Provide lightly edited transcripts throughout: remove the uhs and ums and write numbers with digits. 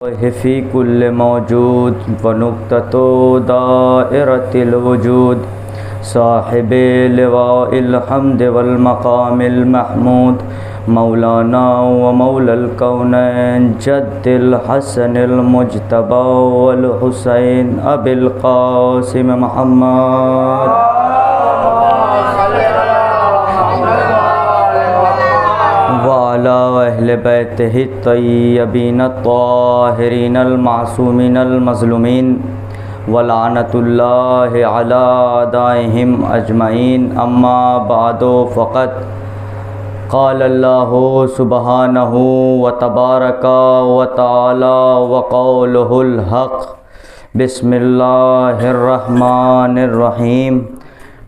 फ़ी कुल्ल मौजूद व नुक़्ततो दाइरतिल वजूद साहिबे लिवाइल हम्द वल मक़ामिल महमूद मौलाना व मौलल कौनैन जद्दिल हसनिल मुज्तबा वल हुसैन अबिल क़ासिम मुहम्मद वाला अहले बैतिही तय्यबीन ताहिरीन मासूमीन मज़लूमीन वलानतुल्लाहि अला अदाइहिम अजमईन अम्मा बादो फ़क़त क़ाल अल्लाहु सुब्हानहु व तबारका व तआला व क़ौलुहुल हक़ बिस्मिल्लाहिर रहमानिर रहीम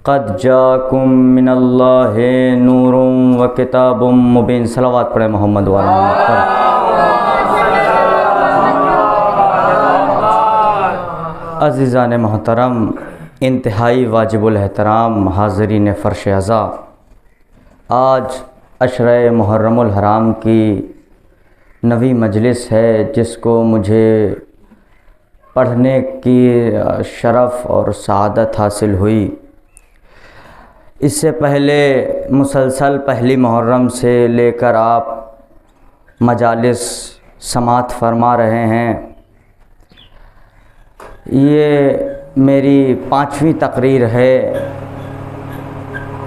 क़द जाकुम मिनल्लाहि नूरुम व किताबुम मुबीन। सलावत पढ़े मोहम्मद वाला पर। अज़ीज़ान मोहतरम, इंतहाई वाजिबुल एहतराम हाज़रीन फ़र्श अज़ा, आज अशरे मुहर्रमुल हराम की नवी मजलिस है जिसको मुझे पढ़ने की शरफ़ और सआदत हासिल हुई। इससे पहले मुसलसल पहली मुहर्रम से लेकर आप मजालिस समात फरमा रहे हैं। ये मेरी 5वीं तकरीर है।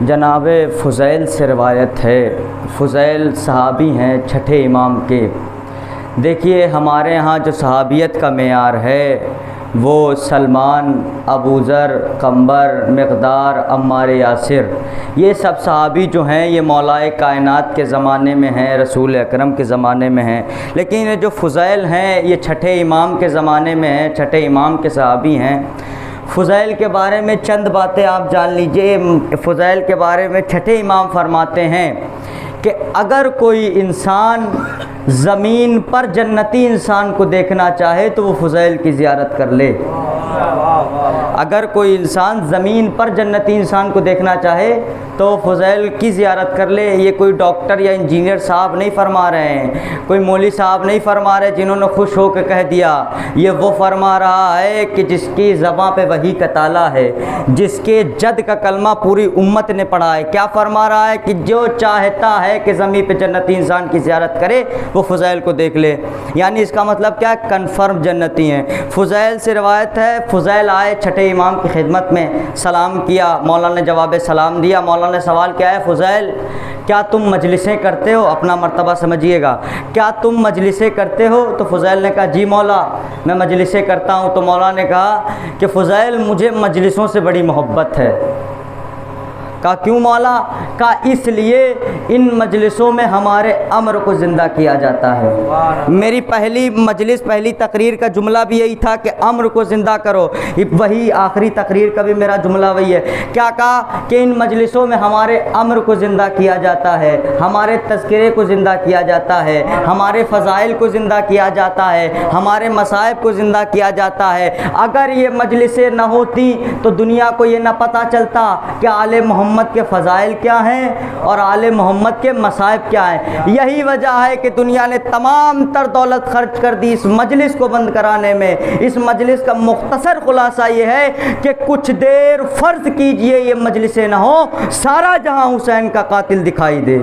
जनाब फ़ुज़ैल से रिवायत है। फ़ुज़ैल सहाबी हैं 6ठे इमाम के। देखिए, हमारे यहाँ जो सहाबियत का मेयार है वो सलमान, अबू ज़र, क़ंबर, मिक़दार, अम्मार यासिर, ये सब सहाबी जो हैं ये मौलाए कायनात के ज़माने में हैं, रसूल अकरम के ज़माने में हैं। लेकिन ये जो फ़ुज़ैल हैं ये 6ठे इमाम के ज़माने में हैं, 6ठे इमाम के सहाबी हैं। फ़ुज़ैल के बारे में चंद बातें आप जान लीजिए। फ़ुज़ैल के बारे में 6ठे इमाम फरमाते हैं कि अगर कोई इंसान ज़मीन पर जन्नती इंसान को देखना चाहे तो वो फ़ुज़ैल की ज़ियारत कर ले। अगर कोई इंसान ज़मीन पर जन्नती इंसान को देखना चाहे तो फ़ुज़ैल की ज़ियारत कर ले। ये कोई डॉक्टर या इंजीनियर साहब नहीं फरमा रहे हैं, कोई मौलवी साहब नहीं फरमा रहे जिन्होंने खुश होकर कह दिया। ये वो फरमा रहा है कि जिसकी ज़बां पे वही का ताला है, जिसके जद का कलमा पूरी उम्मत ने पढ़ा है। क्या फरमा रहा है कि जो चाहता है कि ज़मीन पे जन्नती इंसान की ज़ियारत करे वो फ़ुज़ैल को देख ले। यानी इसका मतलब क्या, कन्फर्म जन्नती हैं। फ़ुज़ैल से रिवायत है, फ़ुज़ैल आए 6ठे इमाम की खिदमत में, सलाम किया, मौला ने जवाब सलाम दिया। मौला ने सवाल किया है, फ़ुज़ैल क्या तुम मजलिसें करते हो? अपना मर्तबा समझिएगा, क्या तुम मजलिसें करते हो? तो फ़ुज़ैल ने कहा, जी मौला मैं मजलिसें करता हूँ। तो मौला ने कहा कि फ़ुज़ैल मुझे मजलिसों से बड़ी मोहब्बत है। कहा क्यों मौला? कहा इसलिए इन मजलिसों में हमारे अम्र को ज़िंदा किया जाता है। मेरी पहली मजलिस, पहली तकरीर का जुमला भी यही था कि अम्र को ज़िंदा करो। वही आखिरी तकरीर का भी मेरा जुमला वही है। क्या कहा कि इन मजलिसों में हमारे अम्र को ज़िंदा किया जाता है, हमारे तज़किरे को ज़िंदा किया जाता है, हमारे फ़ज़ाइल को ज़िंदा किया जाता है, हमारे मसाइब को ज़िंदा किया जाता है। अगर ये मजलिसें न होती तो दुनिया को ये न पता चलता कि आले मोहम्मद के फ़ज़ाइल क्या हैं और आले मोहम्मद के मसाइब क्या हैं। यही वजह है कि दुनिया ने तमाम तर दौलत खर्च कर दी इस मजलिस को बंद कराने में। इस मजलिस का मुख्तसर खुलासा ये है कि कुछ देर फ़र्ज़ कीजिए ये मजलिसें ना हो, सारा जहां हुसैन का कातिल दिखाई दे।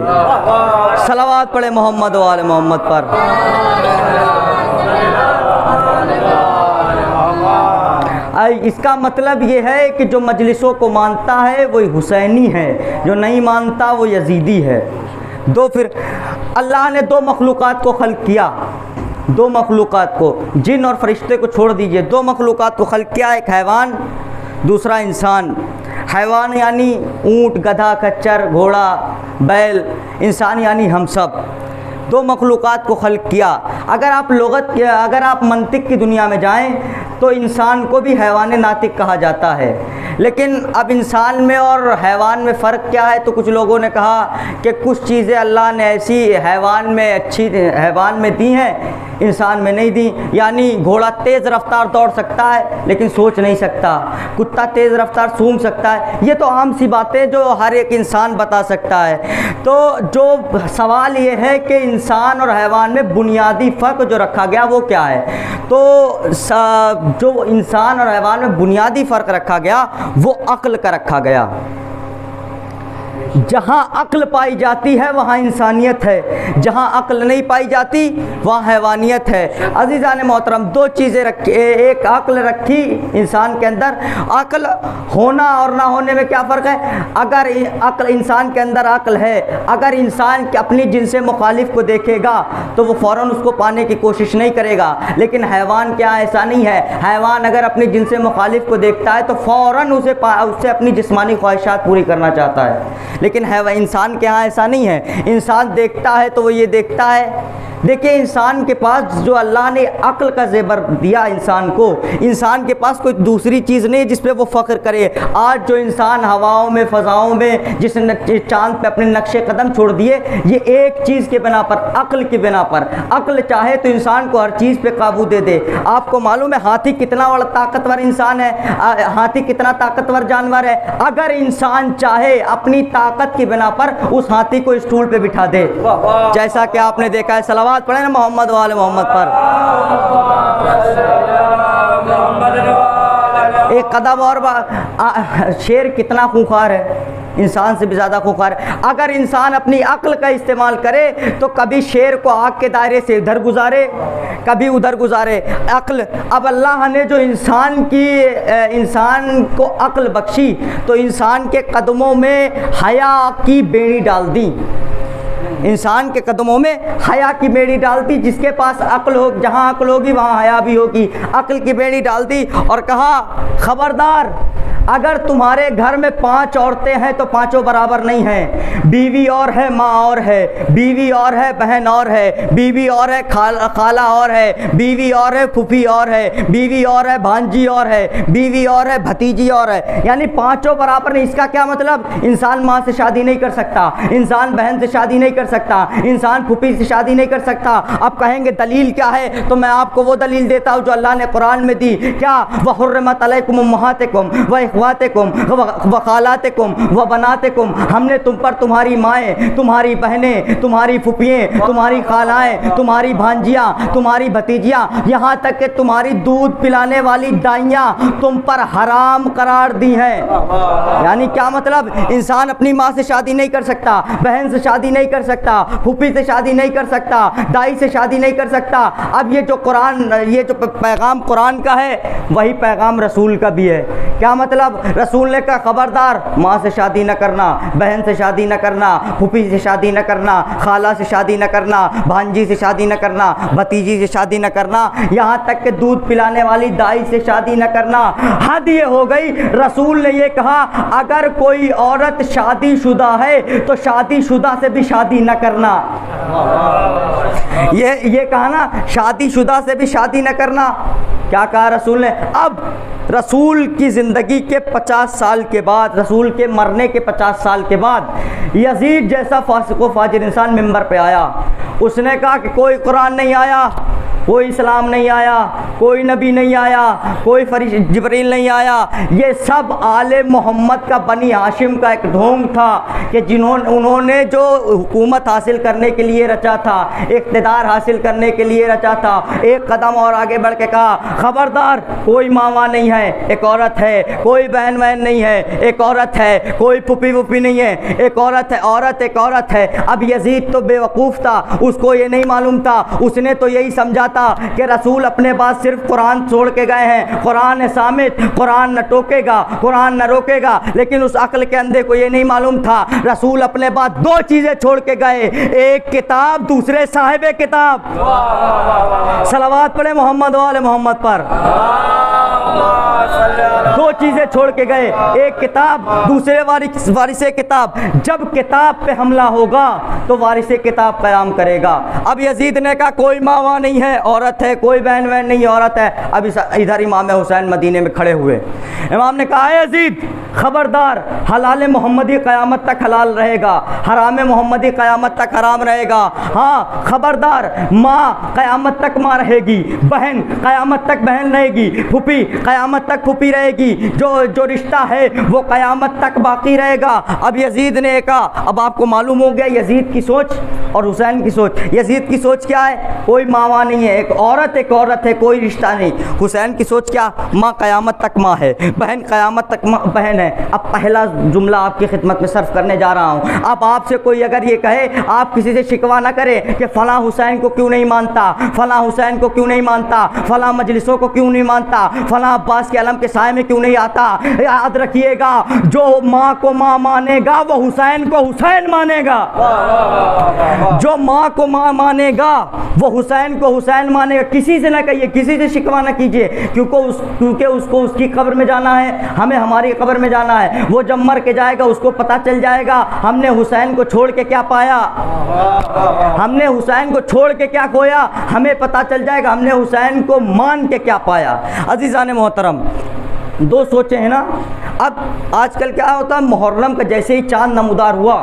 सलावत पढ़े मोहम्मद व आले मोहम्मद पर। इसका मतलब ये है कि जो मजलिसों को मानता है वही हुसैनी है, जो नहीं मानता वो यजीदी है। फिर अल्लाह ने 2 मखलूक़ात को खल्क़ किया। 2 मखलूक़ात को, जिन और फरिश्ते को छोड़ दीजिए, 2 मखलूक़ात को खल्क़ किया। एक हैवान, दूसरा इंसान। हैवान यानी ऊँट, गधा, खच्चर, घोड़ा, बैल। इंसान यानी हम सब। 2 मखलूक़ात को खल्क़ किया। अगर आप मंतिक की दुनिया में जाएं तो इंसान को भी हैवान नातिक कहा जाता है। लेकिन अब इंसान में और हैवान में फ़र्क क्या है? तो कुछ लोगों ने कहा कि कुछ चीज़ें अल्लाह ने ऐसी हैवान में अच्छी हैवान में दी हैं, इंसान में नहीं दी। यानी घोड़ा तेज़ रफ्तार दौड़ सकता है लेकिन सोच नहीं सकता, कुत्ता तेज़ रफ्तार सूंघ सकता है। ये तो आम सी बातें जो हर एक इंसान बता सकता है। तो जो सवाल ये है कि इंसान और हैवान में बुनियादी फ़र्क जो रखा गया वो क्या है? तो जो इंसान और हैवान में बुनियादी फ़र्क रखा गया वो अक्ल का रखा गया। जहाँ अक्ल पाई जाती है वहाँ इंसानियत है, जहाँ अक्ल नहीं पाई जाती वहाँ हैवानियत है। अज़ीज़ान मोहतरम, दो चीज़ें रखी, एक अक्ल रखी इंसान के अंदर। अक्ल होना और ना होने में क्या फ़र्क है? अगर अक्ल इंसान के अंदर अक्ल है, अगर इंसान अपनी जिनसे मुखालिफ को देखेगा तो वो फ़ौरन उसको पाने की कोशिश नहीं करेगा। लेकिन हैवान क्या ऐसा नहीं है। हैवान अगर अपनी जिनसे मुखालिफ को देखता है तो फ़ौरन उससे अपनी जिस्मानी ख्वाहिशात पूरी करना चाहता है। लेकिन इंसान के यहाँ ऐसा नहीं है। इंसान देखता है तो वो ये देखता है, देखिए इंसान के पास जो अल्लाह ने अक्ल का ज़ेवर दिया इंसान को, इंसान के पास कोई दूसरी चीज़ नहीं जिस पे वो फ़ख्र करे। आज जो इंसान हवाओं में फ़ज़ाओं में जिसने चांद पे अपने नक्शे कदम छोड़ दिए, ये एक चीज़ के बिना पर, अक्ल की बिना पर। अक्ल चाहे तो इंसान को हर चीज़ पे काबू दे दे। आपको मालूम है हाथी कितना बड़ा ताकतवर इंसान है, हाथी कितना ताकतवर जानवर है। अगर इंसान चाहे अपनी ताकत की बिना पर उस हाथी को स्टूल पे बिठा दे, जैसा कि आपने देखा है। सलावत पढ़े ना मोहम्मद वाले मोहम्मद पर। एक कदम और शेर कितना खूंखार है, इंसान से भी ज़्यादा खूंखार है। अगर इंसान अपनी अक्ल का इस्तेमाल करे तो कभी शेर को आग के दायरे से इधर गुजारे, कभी उधर गुजारे। अक्ल, अब अल्लाह ने जो इंसान को अक्ल बख्शी तो इंसान के कदमों में हया की बेड़ी डाल दी। इंसान के कदमों में हया की बेड़ी डाल दी। जिसके पास अक्ल हो, जहाँ अक्ल होगी वहाँ हया भी होगी। अक्ल की बेड़ी डाल दी और कहा खबरदार, अगर तुम्हारे घर में 5 औरतें हैं तो पांचों बराबर नहीं हैं। बीवी और है, माँ और है, बीवी और है, बहन और है, बीवी और है, खाला और है, बीवी और है, फूफी और है, बीवी और है, भांजी और है, बीवी और है, भतीजी और है। यानी पांचों बराबर नहीं। इसका क्या मतलब? इंसान माँ से शादी नहीं कर सकता, इंसान बहन से शादी नहीं कर सकता, इंसान फूफी से शादी नहीं कर सकता। अब कहेंगे दलील क्या है? तो मैं आपको वो दलील देता हूँ जो अल्लाह ने कुरान में दी। क्या? वहुर्रिमत अलैकुम उम्महातिकुम व इख्वातिकुम व खालातिकुम व बनातिकुम, हमने तुम पर तुम्हारी माएँ, तुम्हारी बहनें, तुम्हारी फुफियाँ, तुम्हारी खालाएँ, तुम्हारी भांजियाँ, तुम्हारी भतीजियाँ, यहाँ तक कि तुम्हारी दूध पिलाने वाली दाइयाँ तुम पर हराम करार दी हैं। यानी क्या मतलब? इंसान अपनी माँ से शादी नहीं कर सकता, बहन से शादी नहीं कर सकता, फूफी से शादी नहीं कर सकता, दाई से शादी नहीं कर सकता। अब ये जो कुरान, ये जो पैगाम कुरान का है वही पैगाम रसूल का भी है। क्या मतलब? रसूल ने कहा खबरदार, माँ से शादी न करना, बहन से शादी न करना, फूफी से शादी न करना, खाला से शादी न करना, भांजी से शादी न करना, भतीजी से शादी न करना, यहाँ तक कि दूध पिलाने वाली दाई से शादी न करना। हद ये हो गई। रसूल ने ये कहा अगर कोई औरत शादीशुदा है तो शादीशुदा से भी शादी न करना। ये कहा ना, शादीशुदा से भी शादी न करना। क्या कहा रसूल ने? अब रसूल की ज़िंदगी के 50 साल के बाद, रसूल के मरने के 50 साल के बाद यजीद जैसा फासिक व फाजिर इंसान मिंबर पे आया। उसने कहा कि कोई कुरान नहीं आया, कोई इस्लाम नहीं आया, कोई नबी नहीं आया, कोई फरिश्ता जिब्रील नहीं आया। ये सब आले मोहम्मद का, बनी हाशिम का एक ढोंग था कि उन्होंने जो हुकूमत हासिल करने के लिए रचा था, इक़्तिदार हासिल करने के लिए रचा था। एक कदम और आगे बढ़ के कहा खबरदार, कोई मामा नहीं है, एक औरत है, कोई बहन बहन नहीं है, एक औरत है, कोई फूफी वूफी नहीं है, एक औरत है, औरत एक औरत है। अब यजीद तो बेवकूफ़ था, उसको ये नहीं मालूम था। उसने तो यही समझा था कि रसूल अपने पास सिर्फ कुरान छोड़ के गए हैं, कुरान है सामित, कुरान न टोकेगा, कुरान न रोकेगा। लेकिन उस अक्ल के अंधे को ये नहीं मालूम था रसूल अपने पास 2 चीज़ें छोड़ के गए, एक किताब, दूसरे साहिबे किताब। सलावत पढ़े मोहम्मद वाले मोहम्मद पर। दो चीज़ें छोड़ के गए, एक किताब, दूसरे वारिसे किताब। जब किताब पे हमला होगा तो वारिसे किताब क़याम करेगा। अब यजीद ने कहा कोई माँ वहाँ नहीं है, औरत है, कोई बहन वहन नहीं, औरत है। अब इधर इमाम हुसैन मदीने में खड़े हुए। इमाम ने कहा यजीद ख़बरदार, हलाल मोहम्मदी क़यामत तक हलाल रहेगा, हराम मोहम्मदी क़यामत तक हराम रहेगा। हाँ ख़बरदार, माँ क़यामत तक माँ रहेगी, बहन क़यामत तक बहन रहेगी, फूफी क़यामत तक फूफी रहेगी, जो रिश्ता है वो क़यामत तक बाकी रहेगा। अब यजीद ने कहा, अब आपको मालूम हो गया यजीद की सोच और हुसैन की सोच। यजीद की सोच क्या है? कोई माँ वहाँ नहीं है, एक औरत है, कोई रिश्ता नहीं। हुसैन की सोच क्या? माँ क़यामत तक माँ है, बहन क़यामत तक बहन है। अब पहला जुमला आपकी खिदमत में सर्व करने जा रहा हूँ। अब आपसे कोई अगर ये कहे, आप किसी से शिकवा ना करें कि फ़लाँ हुसैन को क्यों नहीं मानता, फ़लाँ हुसैन को क्यों नहीं मानता, फ़लाँ मजलिसों को क्यों नहीं मानता, फ़लाँ अब्बास के अलम के साए में क्यों नहीं आता। याद रखिएगा, जो माँ को माँ मानेगा वो हुसैन को हुसैन मानेगा। जो माँ को माँ मानेगा वो हुसैन को हुसैन मानेगा। किसी से ना कहिए, किसी से शिकवा ना कीजिए, क्योंकि उसको उसकी कब्र में जाना है, हमें हमारी कब्र में जाना है। वो जब मर के जाएगा उसको पता चल जाएगा हमने हुसैन को छोड़ के क्या पाया, हमने हुसैन को छोड़ के क्या खोया, हमें पता चल जाएगा हमने हुसैन को मान के क्या पाया। अज़ीज़ान मोहतरम, दो सोचें हैं ना। अब आजकल क्या होता है, मुहर्रम का जैसे ही चांद नमूदार हुआ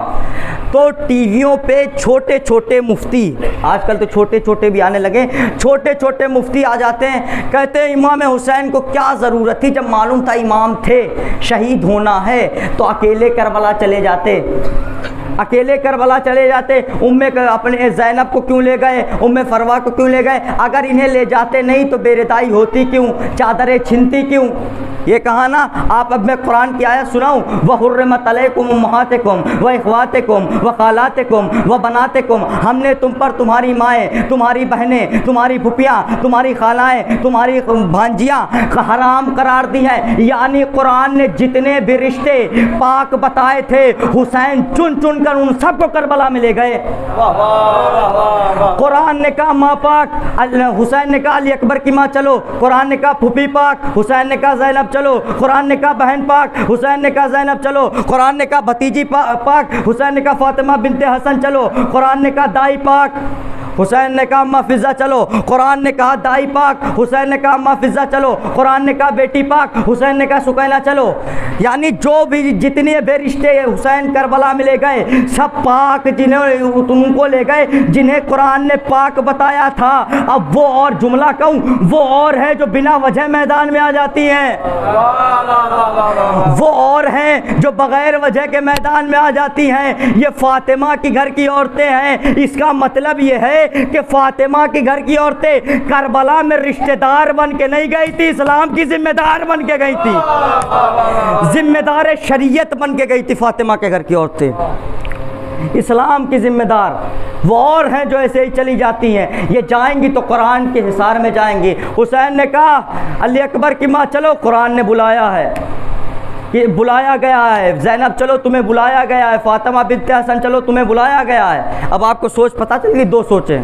तो टीवियों पे छोटे छोटे मुफ्ती, आजकल तो छोटे छोटे भी आने लगे, छोटे छोटे मुफ्ती आ जाते हैं, कहते हैं इमाम हुसैन को क्या ज़रूरत थी, जब मालूम था इमाम थे, शहीद होना है तो अकेले करबला चले जाते, अकेले करबला चले जाते। उम्मे अपने ज़ैनब को क्यों ले गए, उम्मे फरवा को क्यों ले गए? अगर इन्हें ले जाते नहीं तो बेरिदाई होती क्यों, चादरें छिनती क्यों? ये कहा ना। आप अब मैं कुरान की आयत सुनाऊँ, व हुर्रिमत अलैकुम उम्महातिकुम व इख्वातिकुम व खालातिकुम व बनातिकुम, हमने तुम पर तुम्हारी माएँ, तुम्हारी बहनें, तुम्हारी फुफियाँ, तुम्हारी खालाएँ, तुम्हारी भांजियाँ हराम करार दी हैं। यानी कुरान ने जितने भी रिश्ते पाक बताए थे, हुसैन चुन चुन कर उन सबको करबला में ले गए। कुरान ने कहा माँ पाक, हुसैन ने कहा अली अकबर की माँ चलो, कुरान ने कहा फूफी पाक, हुसैन ने कहा ज़ैनब चलो, कुरान ने कहा बहन पाक, हुसैन ने कहा ज़ैनब चलो, कुरान ने कहा भतीजी पाक, हुसैन ने कहा फातिमा बिनते हसन चलो, कुरान ने कहा दाई पाक, हुसैन ने कहा अम्मा फिज़ा चलो, कुरान ने कहा दाई पाक, हुसैन ने कहा अम्मा फिज़ा चलो, कुरान ने कहा बेटी पाक, हुसैन ने कहा सुकैना चलो। यानी जो भी जितने भी रिश्ते हुसैन करबला में ले गए सब पाक, जिन्हें उनको ले गए जिन्हें कुरान ने पाक बताया था। अब वो और जुमला कहूँ, वो और है जो बिना वजह मैदान में आ जाती हैं, वो और हैं जो बग़ैर वजह के मैदान में आ जाती हैं। ये फातिमा की घर की औरतें हैं। इसका मतलब ये है कि फातिमा के घर की औरतें करबला में रिश्तेदार बन के नहीं गई थी, इस्लाम की जिम्मेदार बन के गई थी, जिम्मेदार शरीयत बन के गई थी। फातिमा के घर की औरतें इस्लाम की जिम्मेदार वो और हैं जो ऐसे ही चली जाती हैं। ये जाएंगी तो कुरान के हिसार में जाएंगी। हुसैन ने कहा अली अकबर की माँ चलो, कुरान ने बुलाया है, कि बुलाया गया है, ज़ैनब चलो तुम्हें बुलाया गया है, फातिमा बिन्ते हसन चलो तुम्हें बुलाया गया है। अब आपको सोच पता चल गई, दो सोचें,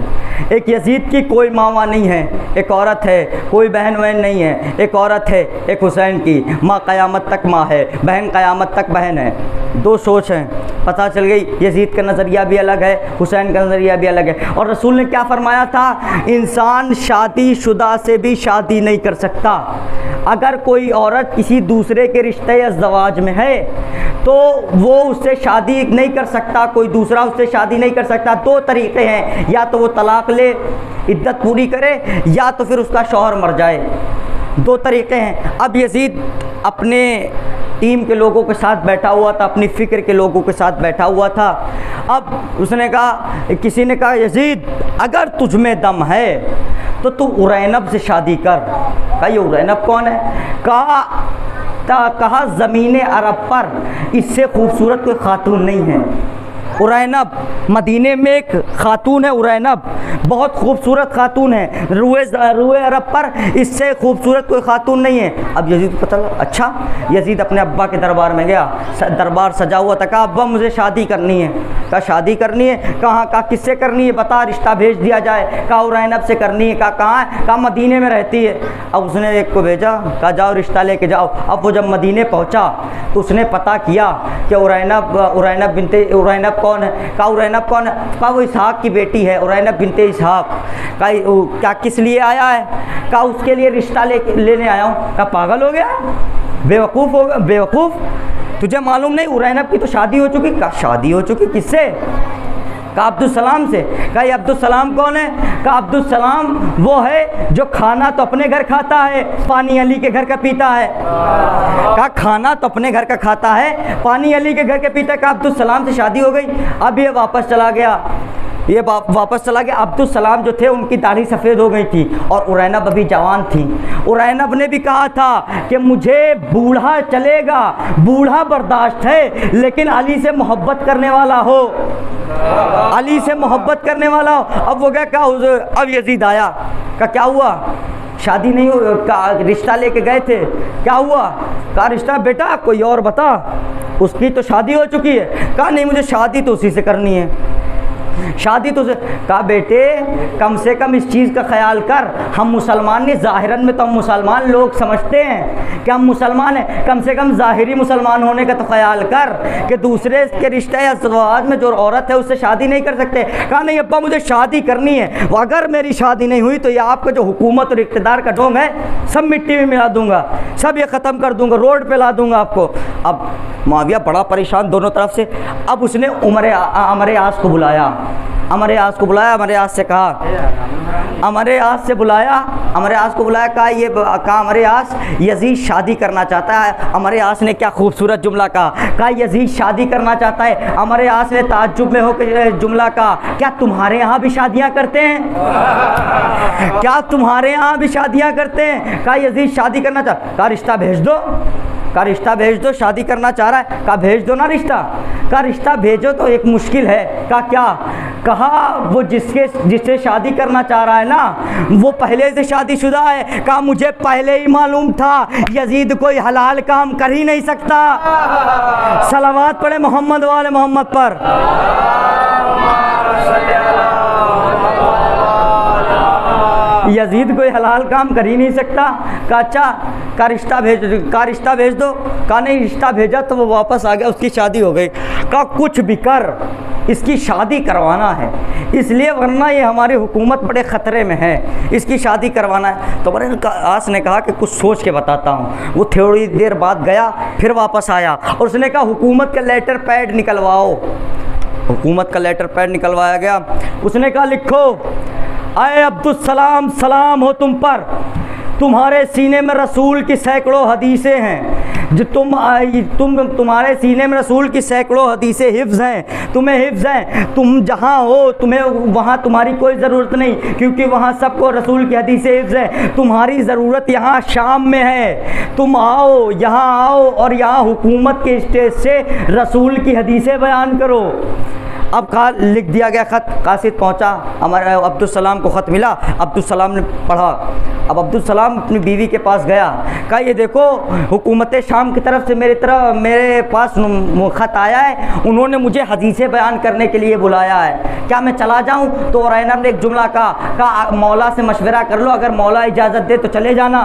एक यजीद की कोई माँ नहीं है, एक औरत है, कोई बहन वहन नहीं है, एक औरत है, एक हुसैन की माँ क़यामत तक माँ है, बहन क़यामत तक बहन है। दो सोच हैं, पता चल गई। यजीद का नज़रिया भी अलग है, हुसैन का नज़रिया भी अलग है। और रसूल ने क्या फरमाया था, इंसान शादीशुदा से भी शादी नहीं कर सकता। अगर कोई औरत किसी दूसरे के रिश्ते या ज़वाज में है तो वो उससे शादी नहीं कर सकता, कोई दूसरा उससे शादी नहीं कर सकता। दो तरीक़े हैं, या तो वो तलाक़ ले, इद्दत पूरी करे, या तो फिर उसका शौहर मर जाए। दो तरीक़े हैं। अब यजीद अपने टीम के लोगों के साथ बैठा हुआ था, अपनी फ़िक्र के लोगों के साथ बैठा हुआ था। अब उसने कहा, किसी ने कहा यजीद अगर तुझ में दम है तो तू उरैनब से शादी कर। कहा ये उरैनब कौन है? कहा ज़मीन अरब पर इससे खूबसूरत कोई खातून नहीं है। उरैनब, मदीने में एक खातून है उरैनब, बहुत खूबसूरत खातून है, रुए अरब पर इससे खूबसूरत कोई खातून नहीं है। अब यजीद को पता लगा, अच्छा यजीद अपने अब्बा के दरबार में गया, दरबार सजा हुआ था। कहा अब्बा मुझे शादी करनी है। कहा शादी करनी है? कहाँ? कहा किससे करनी है बता, रिश्ता भेज दिया जाए। कहा उरैनब से करनी है। कहा कहाँ है? कहा मदीने में रहती है। अब उसने एक को भेजा, कहा जाओ रिश्ता लेके जाओ। अब वो जब मदीने पहुँचा तो उसने पता किया कि उरैनब कौन है? कहा उरैनब कौन है? कहा वो इसहाक की बेटी है, उरैनब बिनते इसहाक। कहा क्या किस लिए आया है? कहा उसके लिए रिश्ता लेने आया हूँ। कहा पागल हो गया, बेवकूफ़ हो गया, बेवकूफ़, तुझे मालूम नहीं उरैनब की तो शादी हो चुकी? कहा शादी हो चुकी? किससे? कहा अब्दुल सलाम से। कहा ये अब्दुल सलाम कौन है? कहा अब्दुल सलाम वो है जो खाना तो अपने घर खाता है, पानी अली के घर का पीता है। कहा खाना तो अपने घर का खाता है, पानी अली के घर का पीता है। कहा अब्दुल सलाम से शादी हो गई। अब ये वापस चला गया, वापस चला गया। अब्दुल सलाम जो थे उनकी दाढ़ी सफ़ेद हो गई थी और उरैनब अभी जवान थी। उरैनब ने भी कहा था कि मुझे बूढ़ा चलेगा, बूढ़ा बर्दाश्त है, लेकिन अली से मोहब्बत करने वाला हो, अली से मोहब्बत करने वाला हो। अब वो क्या कहा, अब यजीद आया। का क्या हुआ? शादी नहीं हो, का रिश्ता लेके गए थे, क्या हुआ? का रिश्ता बेटा कोई और बता, उसकी तो शादी हो चुकी है। कहा नहीं मुझे शादी तो उसी से करनी है, शादी तो से। कहा बेटे कम से कम इस चीज़ का ख्याल कर, हम मुसलमान नहीं, ज़ाहिरन में तो हम मुसलमान लोग समझते हैं कि हम मुसलमान हैं, कम से कम ज़ाहिरी मुसलमान होने का तो ख्याल कर कि दूसरे के रिश्ते या ज़वाज में जो औरत है उससे शादी नहीं कर सकते। कहा नहीं अब्बा मुझे शादी करनी है, अगर मेरी शादी नहीं हुई तो ये आपका जो हुकूमत और इक़्तिदार का ढोंग है सब मिट्टी में मिला दूँगा, सब ये ख़त्म कर दूँगा, रोड पर ला दूँगा आपको। अब मुआविया बड़ा परेशान दोनों तरफ से। अब उसने अमर आस को बुलाया, अमर आस को बुलाया, अमर आस से कहा, अमर आस से बुलाया, अमर आस को बुलाया। कहा अमर आस यजीद शादी करना चाहता है। अमर आस ने क्या खूबसूरत जुमला कहा यजीद शादी करना चाहता है। अमर आस ने ताज्जुब में होकर जुमला कहा, क्या तुम्हारे यहाँ भी शादियाँ करते हैं? क्या तुम्हारे यहाँ भी शादियाँ करते हैं? कहा यजीद शादी करना चाहता। कहा रिश्ता भेज दो, का रिश्ता भेज दो, शादी करना चाह रहा है। कहा भेज दो ना रिश्ता। का रिश्ता भेजो तो एक मुश्किल है। का क्या? कहा वो जिससे शादी करना चाह रहा है ना वो पहले से शादीशुदा है। कहा मुझे पहले ही मालूम था यजीद कोई हलाल काम कर ही नहीं सकता। सलावत पढ़े मोहम्मद वाले मोहम्मद पर। यजीद कोई हलाल काम कर ही नहीं सकता। कहा अच्छा का रिश्ता भेज दो। कहा नहीं रिश्ता भेजा तो वो वापस आ गया, उसकी शादी हो गई। कहा कुछ भी कर इसकी शादी करवाना है, इसलिए वरना ये हमारी हुकूमत बड़े ख़तरे में है, इसकी शादी करवाना है। तो अमर आस ने कहा कि कुछ सोच के बताता हूँ। वो थोड़ी देर बाद गया, फिर वापस आया और उसने कहा हुकूमत का लेटर पैड निकलवाओ। हुकूमत का लेटर पैड निकलवाया गया। उसने कहा लिखो, आए अब्दुल सलाम सलाम हो तुम पर, तुम्हारे सीने में रसूल की सैकड़ों हदीसें हैं, जो तुम्हारे सीने में रसूल की सैकड़ों हदीसें हिफ्ज़ हैं, तुम्हें हिफ्ज़ हैं, तुम जहाँ हो तुम्हें वहाँ तुम्हारी कोई ज़रूरत नहीं, क्योंकि वहाँ सबको रसूल की हदीसें हिफ्ज़ हैं। तुम्हारी ज़रूरत यहाँ शाम में है, तुम आओ, यहाँ आओ और यहाँ हुकूमत के स्टेज से रसूल की हदीसें बयान करो। अब कहा लिख दिया गया ख़त, कासिद पहुँचा, हमारे अब्दुल सलाम को ख़त मिला, अब्दुल सलाम ने पढ़ा। अब अब्दुल सलाम अपनी बीवी के पास गया, कहा ये देखो हुकूमत शाम की तरफ से मेरे पास ख़त आया है, उन्होंने मुझे हदीसें बयान करने के लिए बुलाया है, क्या मैं चला जाऊँ? तो उरैनब ने एक जुमला कहा मौला से मशवरा कर लो, अगर मौला इजाज़त दे तो चले जाना।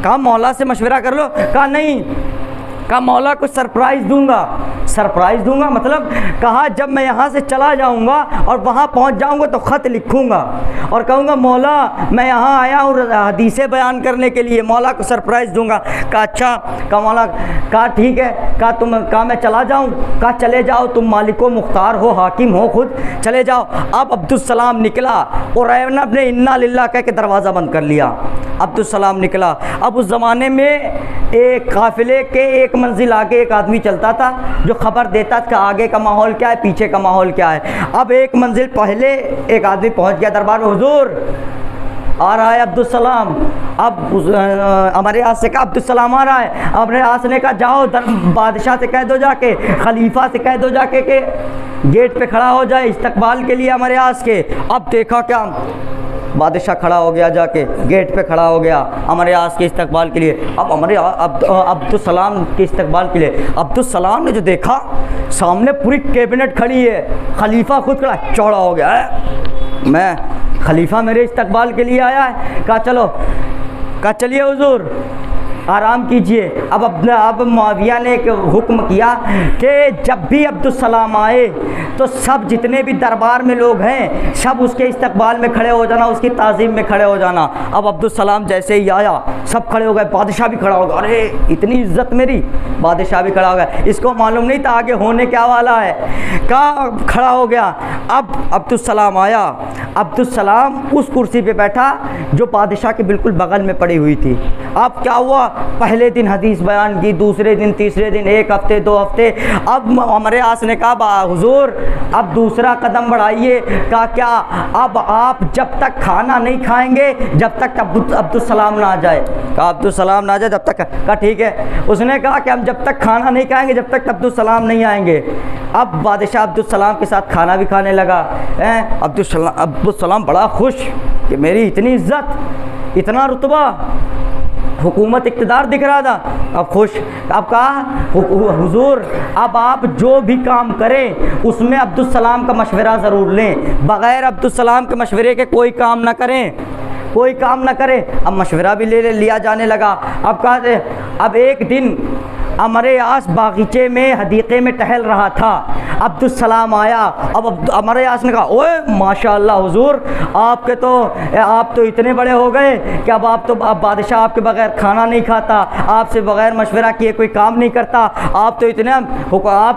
कहा मौला से मशवरा कर लो। कहा नहीं, कहा मौला को सरप्राइज़ दूंगा। सरप्राइज़ दूंगा मतलब? कहा जब मैं यहाँ से चला जाऊँगा और वहाँ पहुँच जाऊँगा तो ख़त लिखूँगा और कहूँगा मौला मैं यहाँ आया हूँ हदीसें बयान करने के लिए, मौला को सरप्राइज़ दूंगा। कहा अच्छा। कहा मौला, कहा ठीक है। कहा मैं चला जाऊँ? कहा चले जाओ, तुम मालिको मुख्तार हो, हाकिम हो खुद, चले जाओ। अब अब्दुल सलाम निकला और उरैनब ने इन्ना लिल्लाह कह के दरवाज़ा बंद कर लिया। अब्दुल सलाम निकला। अब उस ज़माने में एक काफ़िले के एक मंजिल आगे एक आदमी चलता था जो ख़बर देता था कि आगे का माहौल क्या है, पीछे का माहौल क्या है। अब एक मंजिल पहले एक आदमी पहुंच गया दरबार में, हुजूर आ रहा है अब्दुल सलाम। अब हमारे यहाँ से कहा अब्दुल सलाम आ रहा है। हमारे यहाँ ने कहा जाओ बादशाह से कह दो जाके, खलीफा से कह दो जाके कि गेट पे खड़ा हो जाए इस्तकबाल के लिए हमारे यहाँ के। अब देखा क्या, बादशाह खड़ा हो गया, जाके गेट पे खड़ा हो गया हमारे आस के इस्तकबाल के लिए। अब हमारे अब्दुल सलाम के इस्तकबाल के लिए अब्दुल सलाम ने जो देखा, सामने पूरी कैबिनेट खड़ी है, खलीफा खुद खड़ा, चौड़ा हो गया है, मैं खलीफा मेरे इस्तकबाल के लिए आया है। कहा चलो, कहा चलिए हुजूर आराम कीजिए। अब मुआविया ने एक हुक्म किया कि जब भी अब्दुल सलाम आए तो सब जितने भी दरबार में लोग हैं सब उसके इस्तकबाल में खड़े हो जाना, उसकी ताज़ीम में खड़े हो जाना। अब अब्दुल सलाम जैसे ही आया सब खड़े हो गए, बादशाह भी खड़ा हो गया, अरे इतनी इज्जत मेरी, बादशाह भी खड़ा हो गया। इसको मालूम नहीं था आगे होने क्या वाला है, कहा खड़ा हो गया। अब अब्दुल सलाम आया, अब्दुल सलाम उस कुर्सी पे बैठा जो बादशाह के बिल्कुल बगल में पड़ी हुई थी। अब क्या हुआ, पहले दिन हदीस बयान की, दूसरे दिन, तीसरे दिन, एक हफ्ते, 2 हफ्ते। अब हमारे आस ने कहा हुजूर अब दूसरा कदम बढ़ाइए। कहा क्या, अब आप जब तक खाना नहीं खाएंगे जब तक अब्दुल सलाम ना आ जाए। कहा अब्दुल सलाम ना आ जाए जब तक। कहा ठीक है। उसने कहा कि हम जब तक खाना नहीं खाएंगे जब तक अब्दुल सलाम नहीं आएंगे। अब बादशाह अब्दुल सलाम के साथ खाना भी खाने लगा। अब्दुल सलाम बड़ा खुश कि मेरी इतनी इज्जत, इतना रुतबा, हुकूमत इक़्तिदार दिख रहा था, अब खुश। अब कहा हुजूर अब आप जो भी काम करें उसमें अब्दुल सलाम का मशवरा ज़रूर लें, बग़ैर अब्दुल सलाम के मशवरे के कोई काम ना करें, कोई काम ना करें। अब मशवरा भी लिया जाने लगा। अब कहा, अब एक दिन हमारे आस बागीचे में, हदीक़े में टहल रहा था, अब्दुल सलाम आया। अब हमारे आस ने कहा ओए माशाअल्लाह हुजूर आप तो इतने बड़े हो गए कि अब बादशाह आपके बगैर खाना नहीं खाता, आपसे बगैर मशवरा किए कोई काम नहीं करता, आप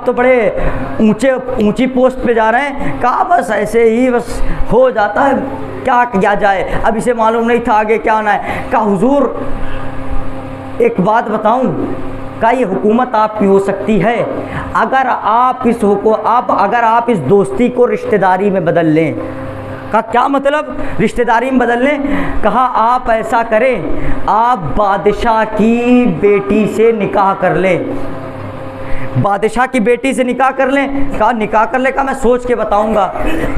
तो बड़े ऊंची पोस्ट पे जा रहे हैं। कहा बस ऐसे ही बस हो जाता है, क्या किया जाए, अब इसे मालूम नहीं था आगे क्या होना है। कहा हुजूर एक बात बताऊं, का ये हुकूमत आपकी हो सकती है अगर आप इस दोस्ती को रिश्तेदारी में बदल लें। का क्या मतलब रिश्तेदारी में बदल लें? कहा आप ऐसा करें, आप बादशाह की बेटी से निकाह कर लें, बादशाह की बेटी से निकाह कर लें। कहा निकाह कर ले? का मैं सोच के बताऊंगा।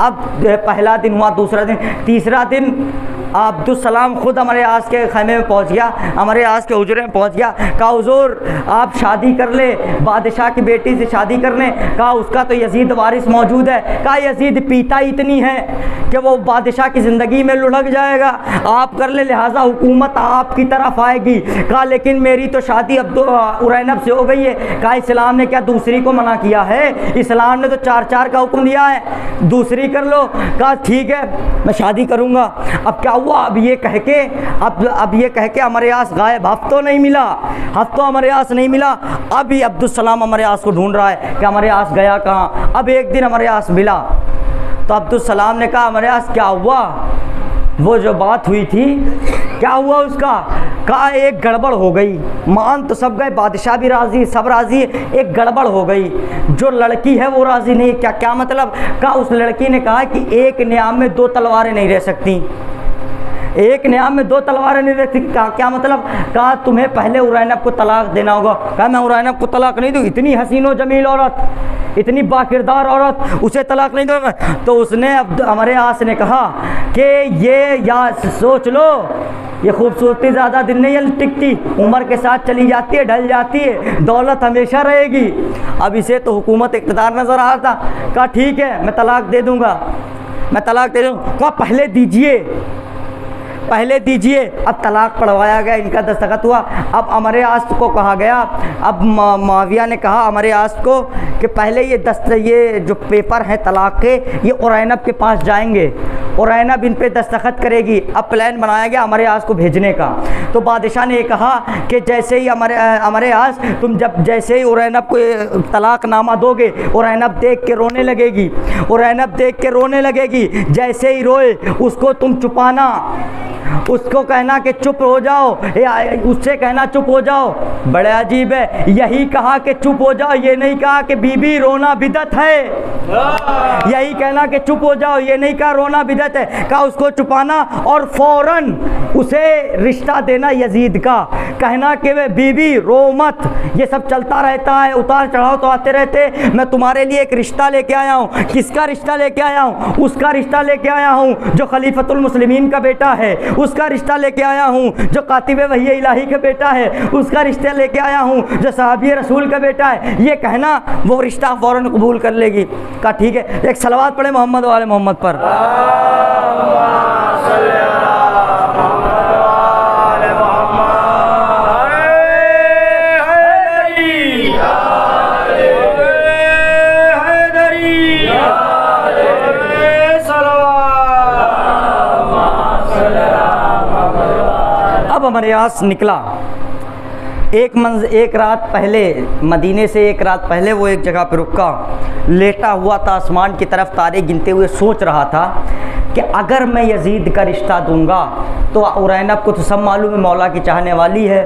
अब पहला दिन हुआ, दूसरा दिन, तीसरा दिन अब्दुल सलाम खुद हमारे आस के खैमे में पहुंच गया, हमारे आस के हुजरे में पहुंच गया। कहा हुजूर आप शादी कर ले, बादशाह की बेटी से शादी कर लें। कहा उसका तो यजीद वारिस मौजूद है। कहा यजीद पीता इतनी है कि वो बादशाह की ज़िंदगी में लुढ़क जाएगा, आप कर ले, लिहाजा हुकूमत आपकी तरफ आएगी। कहा लेकिन मेरी तो शादी उरैनब से हो गई है। कहा इस्लाम ने क्या दूसरी को मना किया है? इस्लाम ने तो 4 का हुक्म दिया है, दूसरी कर लो। कहा ठीक है मैं शादी करूँगा। अब क्या हुआ, अब ये कह के हमारे यहाँ गायब, हफ्तों नहीं मिला, हफ्तों हमारे यहाँ नहीं मिला। अभी अब्दुल सलाम हमारे यहाँ को ढूंढ रहा है कि हमारे यहाँ गया कहाँ। अब एक दिन हमारे यहाँ मिला तो अब्दुल सलाम ने कहा हमारे यहाँ क्या हुआ, वो जो बात हुई थी क्या हुआ उसका? कहा एक गड़बड़ हो गई, मान तो सब गए, बादशाह भी राज़ी, सब राज़ी, एक गड़बड़ हो गई, जो लड़की है वो राज़ी नहीं। क्या मतलब? कहा उस लड़की ने कहा कि एक न्याम में 2 तलवारें नहीं रह सकती, एक न्याम में 2 तलवारें नहीं रह सकती। क्या मतलब? कहा तुम्हें पहले उरैनब को तलाक देना होगा। कहा मैं उरैनब को तलाक नहीं दूँ, इतनी हसीन व जमील औरत, इतनी बाकिरदार औरत, उसे तलाक नहीं दूँगा। तो उसने अब हमारे आस ने कहा कि ये या सोच लो, ये खूबसूरती ज़्यादा दिन नहीं टिकती, उम्र के साथ चली जाती है, ढल जाती है, दौलत हमेशा रहेगी। अब इसे तो हुकूमत इक़्तिदार नज़र आ रहा था। कहा ठीक है मैं तलाक दे दूँगा, मैं तलाक दे दूँगा। कहा पहले दीजिए, पहले दीजिए। अब तलाक पढ़वाया गया, इनका दस्तखत हुआ। अब हमारे आस को कहा गया, अब मुआविया ने कहा हमारे आस को कि पहले ये जो पेपर हैं तलाक के, ये उरैनब के पास जाएंगे, उरैनब इन पे दस्तखत करेगी। अब प्लान बनाया गया हमारे आस को भेजने का। तो बादशाह ने कहा कि जैसे ही हमारे आस तुम जैसे ही उरैनब को तलाकनामा दोगे, उरैनब देख के रोने लगेगी, उरैनब देख के रोने लगेगी, जैसे ही रोए उसको तुम छुपाना, उसको कहना कि चुप हो जाओ, या उससे कहना चुप हो जाओ। बड़े अजीब है, यही कहा कि चुप हो जाओ, ये नहीं कहा कि बीबी रोना बिदत है। यही कहना कि चुप हो जाओ, ये नहीं कहा रोना बिदत है, कहा उसको चुपाना और फौरन उसे रिश्ता देना यजीद का। कहना कि वे बीबी रो मत, ये सब चलता रहता है, उतार चढ़ाव तो आते रहते, मैं तुम्हारे लिए एक रिश्ता लेके आया हूँ। किसका रिश्ता लेके आया हूँ? उसका रिश्ता लेके आया हूँ जो खलीफतुल मुस्लिमीन का बेटा है, उसका रिश्ता लेके आया हूँ जो कातिबे वही इलाही का बेटा है, उसका रिश्ता लेके आया हूँ जो सहाबी रसूल का बेटा है। ये कहना वो रिश्ता फ़ौरन कबूल कर लेगी। कहा ठीक है, एक सलवात पढ़े मोहम्मद वाले मोहम्मद पर। अब हमारे यहाँ निकला एक रात पहले, मदीने से एक रात पहले वो एक जगह पर रुका, लेटा हुआ था आसमान की तरफ तारे गिनते हुए, सोच रहा था कि अगर मैं यजीद का रिश्ता दूंगा तो उरैनब को तो सब मालूम है मौला की चाहने वाली है,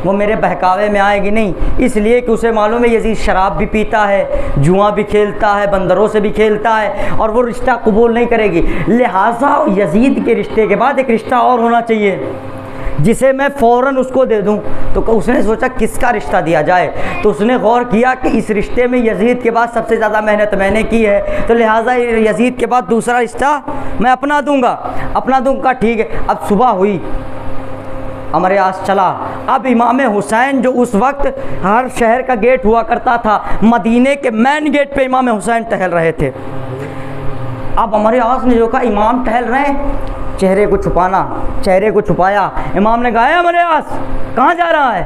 वो मेरे बहकावे में आएगी नहीं, इसलिए कि उसे मालूम है यजीद शराब भी पीता है, जुआ भी खेलता है, बंदरों से भी खेलता है, और वो रिश्ता कबूल नहीं करेगी। लिहाजा यजीद के रिश्ते के बाद एक रिश्ता और होना चाहिए जिसे मैं फ़ौरन उसको दे दूं। तो उसने सोचा किसका रिश्ता दिया जाए, तो उसने गौर किया कि इस रिश्ते में यजीद के बाद सबसे ज़्यादा मेहनत मैंने की है, तो लिहाजा यजीद के बाद दूसरा रिश्ता मैं अपना दूंगा। ठीक है। अब सुबह हुई, अमर यास चला। अब इमाम हुसैन जो उस वक्त हर शहर का गेट हुआ करता था, मदीने के मेन गेट पे इमाम हुसैन टहल रहे थे। अब अमर यास ने जो कहा इमाम टहल रहे हैं, चेहरे को छुपाया। इमाम ने कहा अमर यास कहाँ जा रहा है?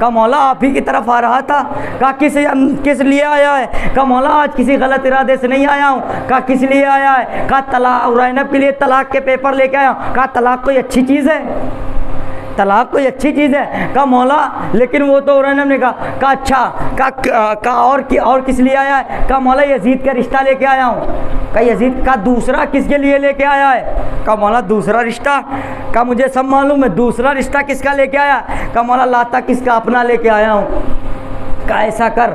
कहा मौला आप ही की तरफ आ रहा था। कहा किस लिए आया है? कहा मौला आज किसी गलत इरादे से नहीं आया हूँ। कहा किस लिए आया है? कहा तलाक, उरैनब के लिए तलाक के पेपर लेके आया हूँ। कहा तलाक कोई अच्छी चीज़ है? तलाक कोई अच्छी चीज़ है? कहा मौला लेकिन वो तो उरैनब ने कहा अच्छा। कहा और किस लिए आया है? कहा मौला यजीद का रिश्ता लेके आया हूँ। कहा यजीद का दूसरा किसके लिए लेके आया है? कहा मौला दूसरा रिश्ता? कहा मुझे सब मालूम है, दूसरा रिश्ता किसका लेके आया? कहा मौला लाता किसका अपना लेके आया हूँ। कहा ऐसा कर,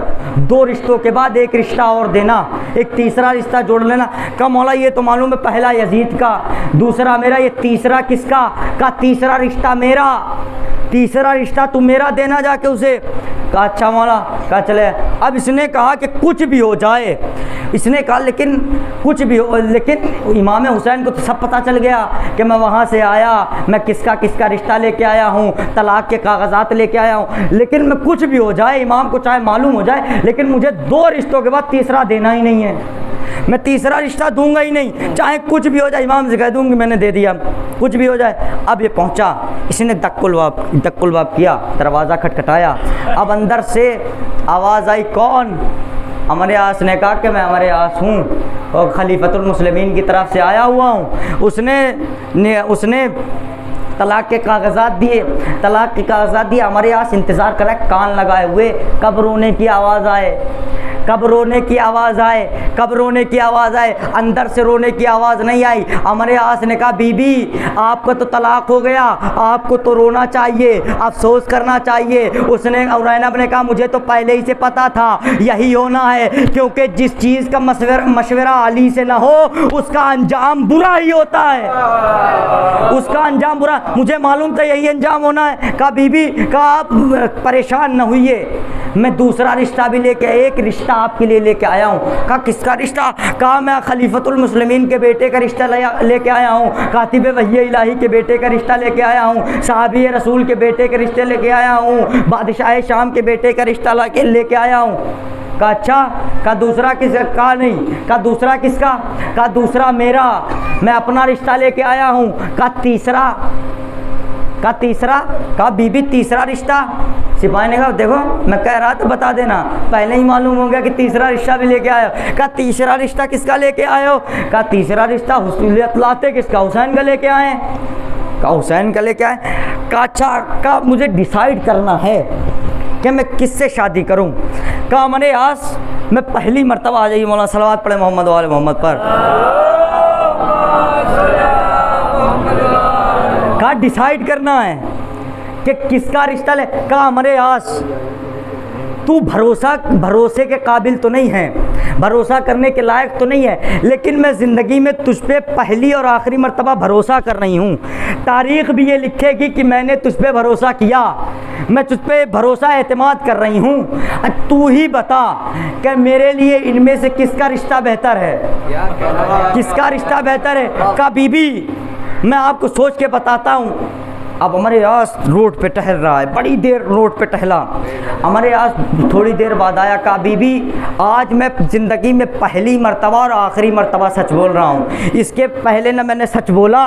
2 रिश्तों के बाद एक रिश्ता और देना, एक तीसरा रिश्ता जोड़ लेना। कहा मौला ये तो मालूम है पहला यजीद का, दूसरा मेरा, ये तीसरा किसका? कहा तीसरा रिश्ता मेरा, तीसरा रिश्ता तू मेरा देना जाके उसे। कहा अच्छा मौला। कहा चले। अब इसने कहा कि कुछ भी हो जाए, इसने कहा लेकिन कुछ भी हो, लेकिन इमाम हुसैन को तो सब पता चल गया कि मैं वहाँ से आया, मैं किसका रिश्ता लेके आया हूँ, तलाक के कागजात लेके आया हूँ, लेकिन मैं कुछ भी हो जाए, इमाम को चाहे मालूम हो जाए, लेकिन मुझे 2 रिश्तों के बाद तीसरा देना ही नहीं है, मैं तीसरा रिश्ता दूंगा ही नहीं, चाहे कुछ भी हो जाए। इमाम से कह दूंगी मैंने दे दिया, कुछ भी हो जाए। अब ये पहुंचा, इसने दक्कुल बाब किया, दरवाज़ा खटखटाया। अब अंदर से आवाज़ आई, कौन? अमर यास ने कहा कि मैं अमर यास हूँ और खलीफतुल मुस्लिमीन की तरफ से आया हुआ हूँ। उसने तलाक के कागजात दिए। अमर यास इंतज़ार कर रहा है कान लगाए हुए, कब रोने की आवाज़ आए। अंदर से रोने की आवाज़ नहीं आई। अमर यास ने कहा बीबी आपका तो तलाक हो गया, आपको तो रोना चाहिए, अफसोस करना चाहिए। उसने उरैनब ने कहा मुझे तो पहले ही से पता था यही होना है, क्योंकि जिस चीज़ का मशवरा अली से ना हो उसका अंजाम बुरा ही होता है, उसका अंजाम बुरा, मुझे मालूम था यही अंजाम होना है। कहा बीबी, कहा आप परेशान न होइए, मैं दूसरा रिश्ता भी लेके, एक रिश्ता आपके लिए लेके आया हूँ। कहा किसका रिश्ता? कहा मैं खलीफतुल मुस्लिमीन के बेटे का रिश्ता लेके आया हूँ, कातिबे वही इलाही के बेटे का रिश्ता लेके आया हूँ, सहाबी रसूल के बेटे के रिश्ते लेके आया हूँ, बादशाह शाम के बेटे का रिश्ता लेके आया हूँ। कहा अच्छा। कहा दूसरा किसका? कहा नहीं। कहा दूसरा किसका? कहा दूसरा मेरा, मैं अपना रिश्ता लेके आया हूँ। कहा तीसरा? कहा बीबी तीसरा रिश्ता? सिपाही ने कहा देखो मैं कह रहा था बता देना, पहले ही मालूम हो गया कि तीसरा रिश्ता भी लेके आए हो। कहा तीसरा रिश्ता किसका लेके आए हो? कहा तीसरा रिश्ता लाते किसका? हुसैन का लेके आए। कहा हुसैन का लेके आए। कहा अच्छा। कहा मुझे डिसाइड करना है कि मैं किससे शादी करूं। कहा अमर यास मैं पहली मर्तबा आ जाइए मौलाना सलवात पढ़े मोहम्मद वाले मोहम्मद पर। कहा डिसाइड करना है कि किसका रिश्ता ले। कहा हमारे आस तू भरोसे के काबिल तो नहीं है, भरोसा करने के लायक तो नहीं है, लेकिन मैं ज़िंदगी में तुझ पे पहली और आखिरी मर्तबा भरोसा कर रही हूँ। तारीख़ भी ये लिखेगी कि मैंने तुझ पे भरोसा किया, मैं तुझ पे भरोसा एतमाद कर रही हूँ। तू ही बता कि मेरे लिए इनमें से किसका रिश्ता बेहतर है, किसका रिश्ता बेहतर है। का बीबी मैं आपको सोच के बताता हूँ। अब हमारे यास रोड पे टहल रहा है, बड़ी देर रोड पे टहला। हमारे यास थोड़ी देर बाद आया, कहा बीबी आज मैं ज़िंदगी में पहली मर्तबा और आखिरी मर्तबा सच बोल रहा हूँ। इसके पहले न मैंने सच बोला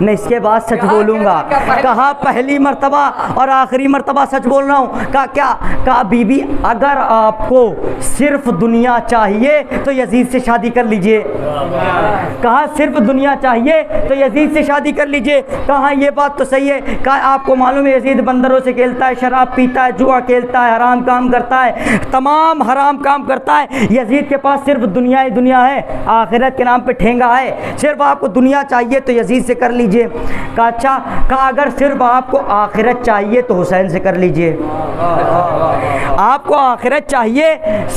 न इसके बाद सच बोलूँगा। कहा पहली मर्तबा और आखिरी मर्तबा सच बोल रहा हूँ। कहा क्या? कहा बीबी अगर आपको सिर्फ दुनिया चाहिए तो यजीद से शादी कर लीजिए। कहा सिर्फ दुनिया चाहिए तो यजीद से शादी कर लीजिए। कहा ये बात तो सही है। कहा आपको मालूम है यजीद बंदरों से खेलता है, शराब पीता है, जुआ खेलता है, हराम काम करता है, तमाम हराम काम करता है। यजीद के पास सिर्फ दुनिया ही दुनिया है, आखिरत के नाम पे ठेंगा है। सिर्फ आपको दुनिया चाहिए तो यजीद से कर लीजिए। कहा अच्छा। कहा अगर सिर्फ आपको आखिरत चाहिए तो हुसैन से कर लीजिए। आपको आखिरत चाहिए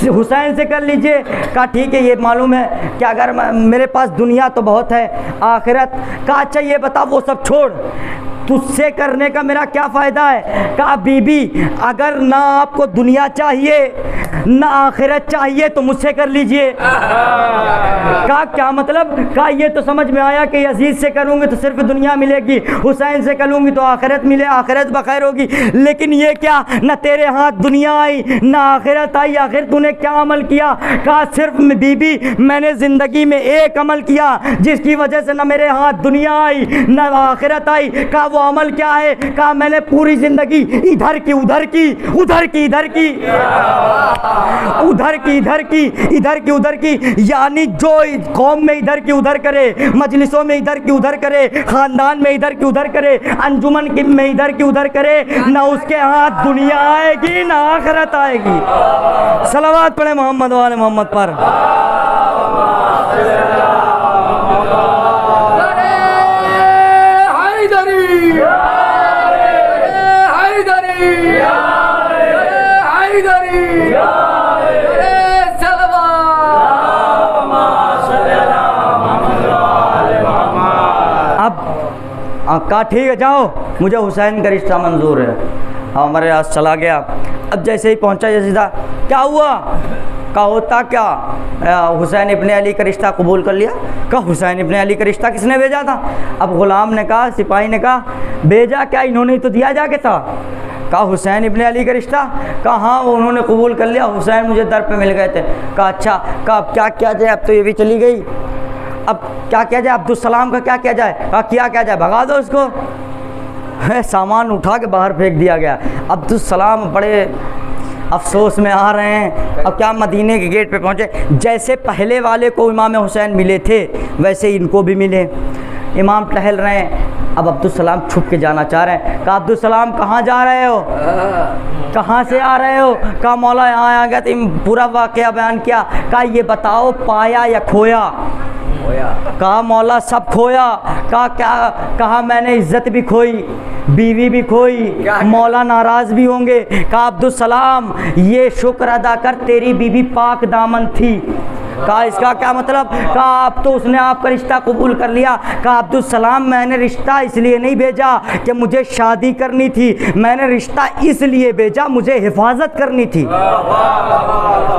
हुसैन से कर लीजिए। कहा ठीक है, ये मालूम है कि अगर मेरे पास दुनिया तो बहुत है, आखिरत। कहा अच्छा ये बता वो सब छोड़, तुझसे करने का मेरा क्या फ़ायदा है। कहा बीबी अगर ना आपको दुनिया चाहिए ना आखिरत चाहिए तो मुझसे कर लीजिए। कहा क्या मतलब। कहा ये तो समझ में आया कि यजीद से करूँगी तो सिर्फ दुनिया मिलेगी, हुसैन से करूँगी तो आखिरत मिले, आखिरत बखैर होगी। लेकिन ये क्या, न तेरे हाथ दुनिया आई ना आखिरत आई, आखिर तूने क्या अमल किया। कहा सिर्फ बीबी मैंने ज़िंदगी में एक अमल किया जिसकी वजह से न मेरे हाथ दुनिया आई न आखिरत आई। कहा वो अमल क्या है। कहा मैंने पूरी ज़िंदगी इधर की उधर की, उधर की इधर की, उधर की इधर की, इधर की उधर की, यानी जो कौम में इधर की उधर करे, मजलिसों में इधर की उधर करे, ख़ानदान में इधर की उधर करे, अंजुमन की में इधर की उधर करे, ना उसके हाथ दुनिया आएगी ना आखिरत आएगी। सलावत पढ़े मोहम्मद वाले मोहम्मद पर। अब कहा ठीक है जाओ, मुझे हुसैन का रिश्ता मंजूर है। हमारे यहाँ चला गया। अब जैसे ही पहुँचा यजीदा, क्या हुआ। कहा होता क्या, हुसैन इब्ने अली का रिश्ता कबूल कर लिया। कहा हुसैन इब्ने अली का रिश्ता किसने भेजा था। अब ग़ुलाम ने कहा, सिपाही ने कहा भेजा क्या, इन्होंने तो दिया जाके था। कहा हुसैन इब्ने अली का रिश्ता। कहा हाँ वो उन्होंने कबूल कर लिया, हुसैन मुझे दर पे मिल गए थे। कहा अच्छा। कहा अब क्या किया जाए, अब तो ये भी चली गई, अब क्या किया जाए, अब्दुल सलाम का क्या किया जाए। कहा क्या जाए, भगा दो उसको। है सामान उठा के बाहर फेंक दिया गया। अब्दुल सलाम बड़े अफसोस में आ रहे हैं। अब क्या मदीने के गेट पे पहुँचे, जैसे पहले वाले को इमाम हुसैन मिले थे वैसे इनको भी मिले। इमाम टहल रहे हैं। अब अब्दुल सलाम छुप के जाना चाह रहे हैं। कहा अब्दुल सलाम कहाँ जा रहे हो, कहाँ से आ रहे हो। कहा मौला यहाँ आ गया। तो पूरा वाक़या बयान किया। कहा ये बताओ पाया या खोया। कहा मौला सब खोया। कहा क्या। कहा मैंने इज्जत भी खोई, बीवी भी खोई, मौला नाराज़ भी होंगे। कहा अब्दुल सलाम ये शुक्र अदा कर तेरी बीवी पाक दामन थी। कहा इसका क्या मतलब। कहा अब तो उसने आपका रिश्ता कबूल कर लिया। कहा अब्दुल सलाम मैंने रिश्ता इसलिए नहीं भेजा कि मुझे शादी करनी थी, मैंने रिश्ता इसलिए भेजा मुझे हिफाजत करनी थी,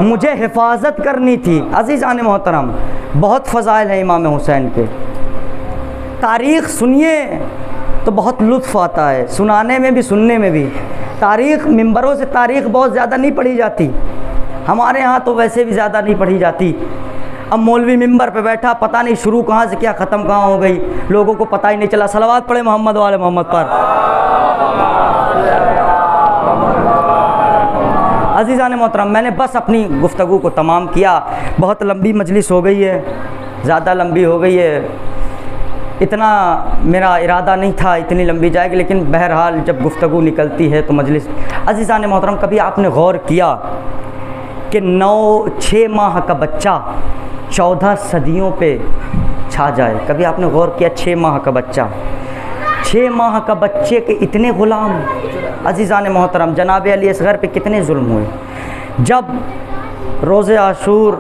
मुझे हिफाजत करनी थी। अज़ीज़ान मोहतरम बहुत फ़ज़ाइल है इमाम हुसैन के। तारीख़ सुनिए तो बहुत लुत्फ़ आता है, सुनाने में भी सुनने में भी। तारीख़ मिंबरों से तारीख़ बहुत ज़्यादा नहीं पढ़ी जाती, हमारे यहाँ तो वैसे भी ज़्यादा नहीं पढ़ी जाती। अब मौलवी मिंबर पे बैठा, पता नहीं शुरू कहाँ से क्या ख़त्म कहाँ हो गई, लोगों को पता ही नहीं चला। सलावत पढ़े मोहम्मद वाले मोहम्मद पर। अज़ीज़ान मोहतरम मैंने बस अपनी गुफ्तगू को तमाम किया। बहुत लंबी मजलिस हो गई है, ज़्यादा लंबी हो गई है। इतना मेरा इरादा नहीं था इतनी लंबी जाएगी, लेकिन बहरहाल जब गुफ्तगू निकलती है तो मजलिस। अज़ीज़ान मोहतरम कभी आपने गौर किया कि 6 माह का बच्चा 14 सदियों पे छा जाए। कभी आपने गौर किया 6 माह का बच्चा 6 माह का बच्चे के इतने ग़ुलाम। अज़ीज़ान मोहतरम, जनाब अली असग़र पे कितने जुल्म हुए। जब रोज़े आशूर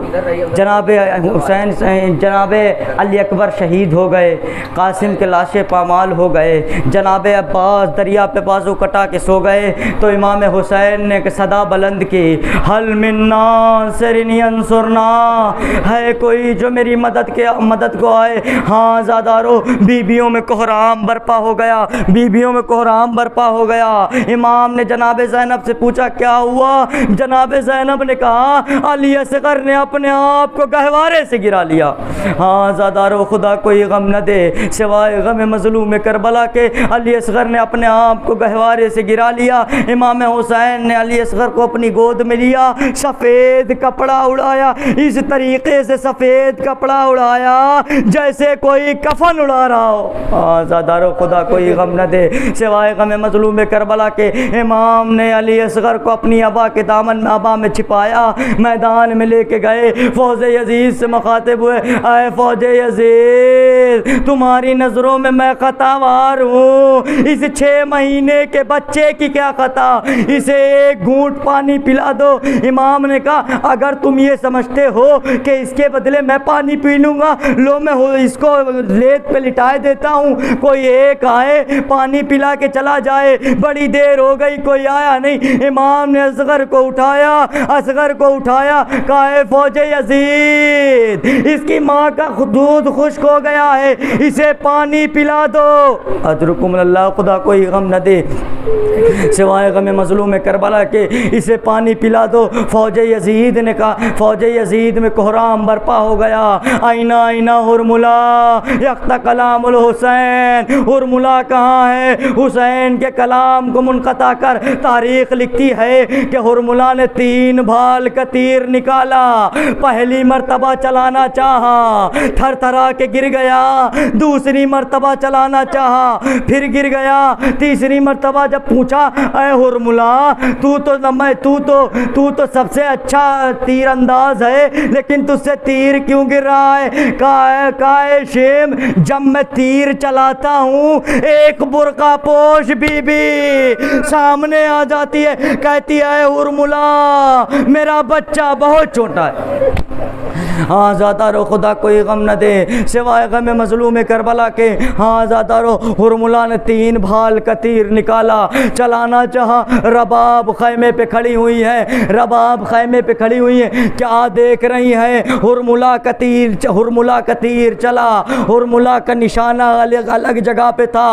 जनाब हुसैन जनाब अली अकबर शहीद हो गए, कासिम के लाशें पामाल हो गए, जनाब अब्बास दरिया पे बाजू कटा के सो गए, तो इमाम हुसैन ने सदा बुलंद की, हल मिन्ना सरिनियंसुरना, है कोई जो मेरी मदद को आए। हाँ ज़ादारो, बीबियों में कोहराम बर्पा हो गया, बीबियों में कोहराम बर्पा हो गया। इमाम ने जनाब ज़ैनब से पूछा क्या हुआ। जनाब ज़ैनब ने कहा अली असग़र ने अपने आप को गहवारे से गिरा लिया। हाँ ज़ादारो, खुदा कोई गम न दे सिवाय गम मज़लूम करबला के, अली असग़र ने अपने आप को गहवारे से गिरा लिया। इमाम हुसैन ने अली असग़र को अपनी गोद में लिया, सफ़ेद कपड़ा उड़ाया, इस तरीक़े से सफ़ेद कपड़ा उड़ाया जैसे कोई कफन उड़ा रहा हो। हाँ ज़ादारो, खुदा कोई गम न दे सिवाय गम मज़लूम करबला के। इमाम ने अली असग़र को अपनी अबा के दामन में अबा में छिपाया, मैदान में लेके गए। फ़ौज यज़ीद से मुखातिब हुए, आए फ़ौज यज़ीद, तुम्हारी नज़रों में मैं ख़तावार हूँ, इस 6 महीने के बच्चे की क्या ख़ता, इसे एक घूंट पानी पिला दो। इमाम ने कहा अगर तुम ये समझते हो कि इसके बदले मैं पानी पी लूँगा, लो मैं इसको लेट पे लिटाए देता हूँ, कोई एक आए पानी पिला के चला जाए। बड़ी देर हो गई, कोई आया नहीं। इमाम ने असग़र को उठाया, कहा फ़ौज यज़ीद, इसकी माँ का दूध खुश्क हो गया है, इसे पानी पिला दो। अजरुकुम अल्लाह, खुदा कोई गम न दे सिवाय गम मज़लूम करबला के, इसे पानी पिला दो। फ़ौज यज़ीद ने कहा, फ़ौज यज़ीद में कोहराम बर्पा हो गया। आइना आइना हुरमुला यख्ता कलामुल हुसैन, हुरमुला कहाँ है। हुसैन के कलाम को मुनक़ता कर तारीख़ लिखती है कि हुरमुला ने 3 भाल का तीर निकाला, पहली मर्तबा चलाना चाहा, थर थरा के गिर गया, दूसरी मर्तबा चलाना चाहा, फिर गिर गया, तीसरी मर्तबा जब पूछा ऐ हुरमुला, तू तो सबसे अच्छा तीर अंदाज है, लेकिन तुझसे तीर क्यों गिर रहा है। कहा है शेम, जब मैं तीर चलाता हूँ एक बुर्का पोश बीबी सामने आ जाती है, कहती है हुरमुला मेरा बच्चा बहुत छोटा है। हाँ ज़ादारो, खुदा कोई गम न दे सिवाय गम मज़लूम करबला के। हाँ ज़ादारो, हुरमुला ने 3 भाल का तीर निकाला, चलाना चाहा। रबाब खैमे पे खड़ी हुई है, रबाब खैमे पे खड़ी हुई है, क्या देख रही है। हुरमुला का तीर चला, हुरमुला का निशाना अलग जगह पे था।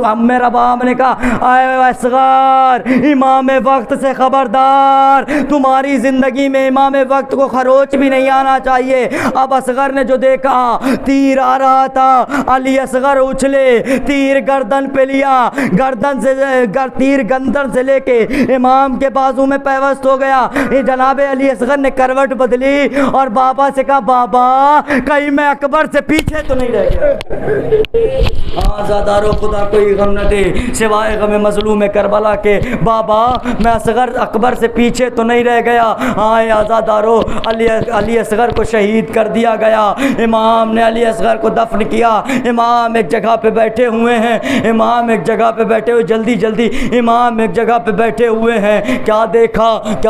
अम्मे रबाब ने कहा आए असग़र, इमाम वक्त से खबरदार, तुम्हारी ज़िंदगी में इमाम वक्त को खरोच भी नहीं आना चाहिए। अब असग़र ने जो देखा, तीर आ रहा था, अली असग़र उछले, तीर गर्दन पे लिया, तीर गर्दन से लेके इमाम के बाजू में पैवस्त हो गया। ये जनाब अली असग़र ने करवट बदली और बाबा से कहा बाबा कहीं मैं अकबर से पीछे तो नहीं रह गया। हाँ ज़ादारो, खुदा कोई गम न दे सिवाय गम मज़लूम करबला के। बाबा मैं असग़र अकबर से पीछे तो नहीं रह गया। हाँ ज़ादारो, अली असग़र को शहीद कर दिया गया। इमाम ने अली असग़र को दफन किया। इमाम एक जगह पे बैठे हुए हैं, इमाम एक जगह पे बैठे हुए, जल्दी इमाम एक जगह पे बैठे हुए हैं। क्या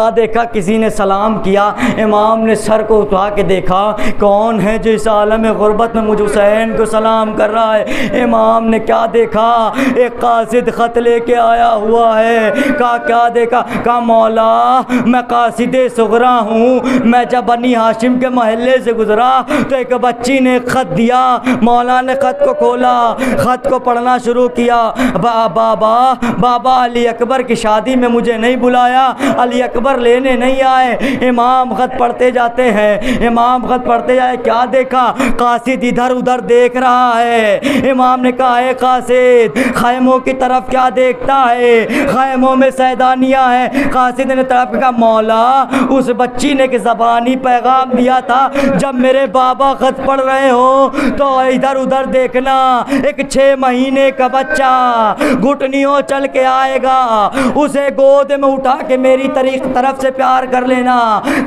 देखा, किसी ने सलाम किया। इमाम ने सर को उठा के देखा, कौन है जो इस आलम गुरबत में मुझ हुसैन को सलाम कर रहा है। इमाम ने क्या देखा, एक कासिद ख़त लेके आया हुआ है। क्या देखा, कहा मौला मैं कासिदे सुगरा हूँ, मैं जब बनी हाशिम के महल्ले से गुजरा तो एक बच्ची ने ख़त दिया। मौला ने ख़त को खोला, ख़त को पढ़ना शुरू किया। बाबा अली अकबर की शादी में मुझे नहीं बुलाया, अली अकबर लेने नहीं आए। इमाम ख़त पढ़ते जाते हैं, इमाम ख़त पढ़ते जाए। क्या देखा, कासिद इधर उधर देख रहा है। इमाम ने कहा है कासिद खैमों की तरफ क्या देखता है, खैमों में सैदानियाँ हैं। कासिद ने तरफ कहा मौला उस बच्ची ने कि ज़बानी पैगाम दिया था जब मेरे बाबा खत पढ़ रहे हो तो इधर उधर देखना, एक 6 महीने का बच्चा घुटनियों चल के आएगा, उसे गोद में उठा के मेरी तरफ से प्यार कर लेना।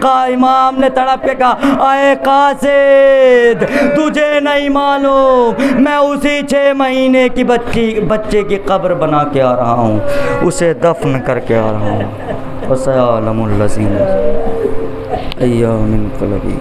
कहा इमाम ने तड़प के कहा, आए कासिद, तुझे नहीं मालूम, मैं उसी 6 महीने की बच्चे की कब्र बना के आ रहा हूँ, उसे दफन करके आ रहा हूँ। वसयालमुल लज़ीना अय्यामिन क़लबी।